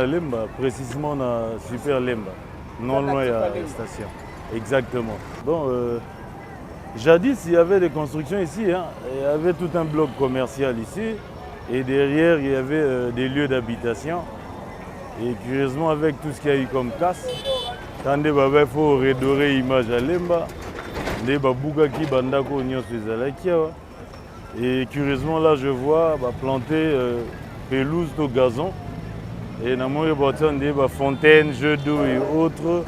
à Lemba, précisément à Super Lemba, non loin de la station. Exactement. Bon, jadis, il y avait des constructions ici, hein. Il y avait tout un bloc commercial ici, et derrière, il y avait des lieux d'habitation. Et curieusement, avec tout ce qu'il y a eu comme casse, quand il faut redorer l'image à Lemba, et curieusement, là, je vois planter pelouse de gazon. Et dans des fontaines, jeux d'eau et autres.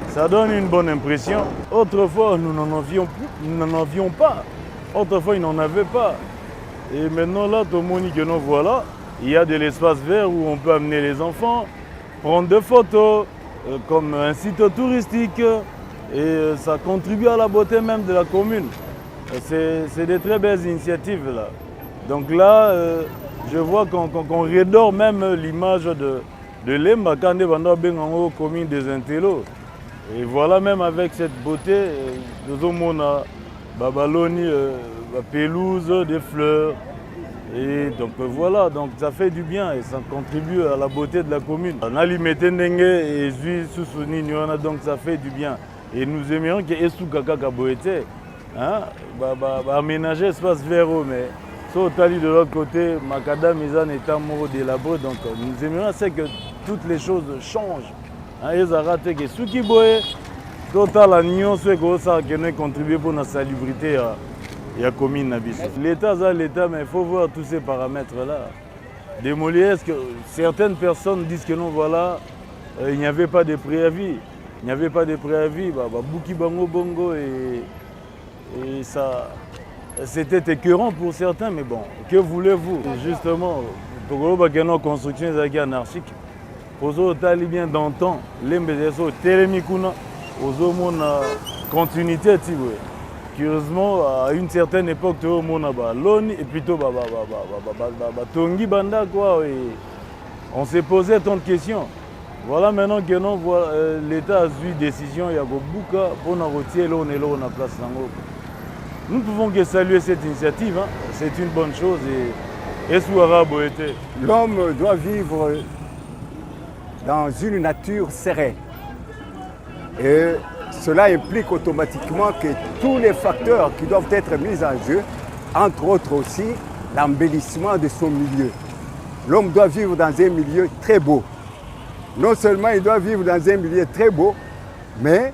Ça donne une bonne impression. Autrefois, nous n'en avions pas. Autrefois, ils n'en avaient pas. Et maintenant, là, tout le monde que nous voilà, il y a de l'espace vert où on peut amener les enfants, prendre des photos, comme un site touristique. et ça contribue à la beauté même de la commune. C'est des très belles initiatives là. Donc là, je vois qu'on redore même l'image de Lemba quand on est dans la commune des Intellos. Et voilà, même avec cette beauté, nous avons Babaloni, pelouse, des fleurs. Et donc voilà, donc ça fait du bien et ça contribue à la beauté de la commune. On a limité Ndengue et Zui Sousouni, donc ça fait du bien. Et nous aimerions que Estou Kaka Kaboete, aménager l'espace vers eux, mais sur Tali de l'autre côté, Makadam Mizan est un mot délabré, donc nous aimerions que toutes les choses changent. Ils ont raté que ceux qui boivent, total la nuance que ça a contribué pour la salubrité. Il y a commune Nabis. L'État, mais il faut voir tous ces paramètres-là. Démolir, est-ce que certaines personnes disent que non, voilà, il n'y avait pas de préavis. Il n'y avait pas de préavis, Bouki Bango Bongo et ça, c'était écœurant pour certains, mais bon, que voulez-vous? Justement, pour que construction est anarchique, pour eux, bien d'antan, les mbézéso, télémikuna, aux hommes continuité, tu vois. Curieusement, à une certaine époque, tout le monde a l'ONU et plutôt Tongi Banda, quoi. On s'est posé tant de questions. Voilà maintenant que l'État a eu décision, il y a beaucoup pour nous retirer là, on est là, on a place. Nous pouvons que saluer cette initiative, hein. C'est une bonne chose. L'homme doit vivre dans une nature sereine. Et cela implique automatiquement que tous les facteurs qui doivent être mis en jeu, entre autres aussi l'embellissement de son milieu. L'homme doit vivre dans un milieu très beau. Non seulement il doit vivre dans un milieu très beau, mais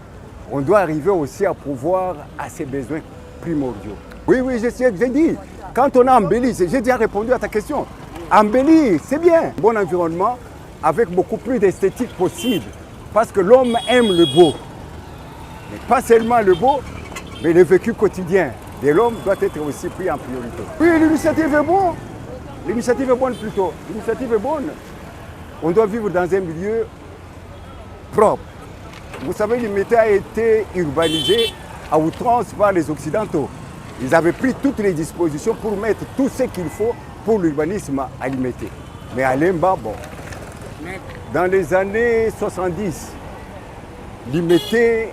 on doit arriver aussi à pourvoir à ses besoins primordiaux. Oui, j'ai dit, quand on a embelli, j'ai déjà répondu à ta question. Embellir, c'est bien. Bon environnement avec beaucoup plus d'esthétique possible, parce que l'homme aime le beau. Mais pas seulement le beau, mais le vécu quotidien de l'homme doit être aussi pris en priorité. Oui, l'initiative est bonne. L'initiative est bonne plutôt. L'initiative est bonne. On doit vivre dans un milieu propre. Vous savez, l'Imité a été urbanisé à outrance par les Occidentaux. Ils avaient pris toutes les dispositions pour mettre tout ce qu'il faut pour l'urbanisme à Limité. Mais à Lemba, bon, dans les années 70, Limité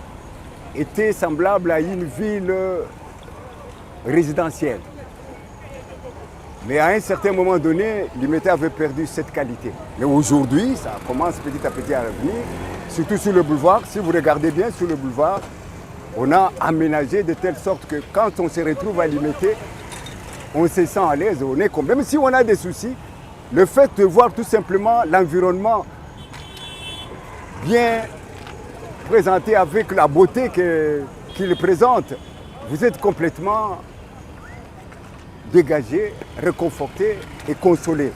était semblable à une ville résidentielle. Mais à un certain moment donné, Limité avait perdu cette qualité. Mais aujourd'hui, ça commence petit à petit à revenir, surtout sur le boulevard. Si vous regardez bien sur le boulevard, on a aménagé de telle sorte que quand on se retrouve à Limité, on se sent à l'aise, on est comme... Même si on a des soucis, le fait de voir tout simplement l'environnement bien présenté avec la beauté qu'il présente, vous êtes complètement dégagé, réconforté et consolé.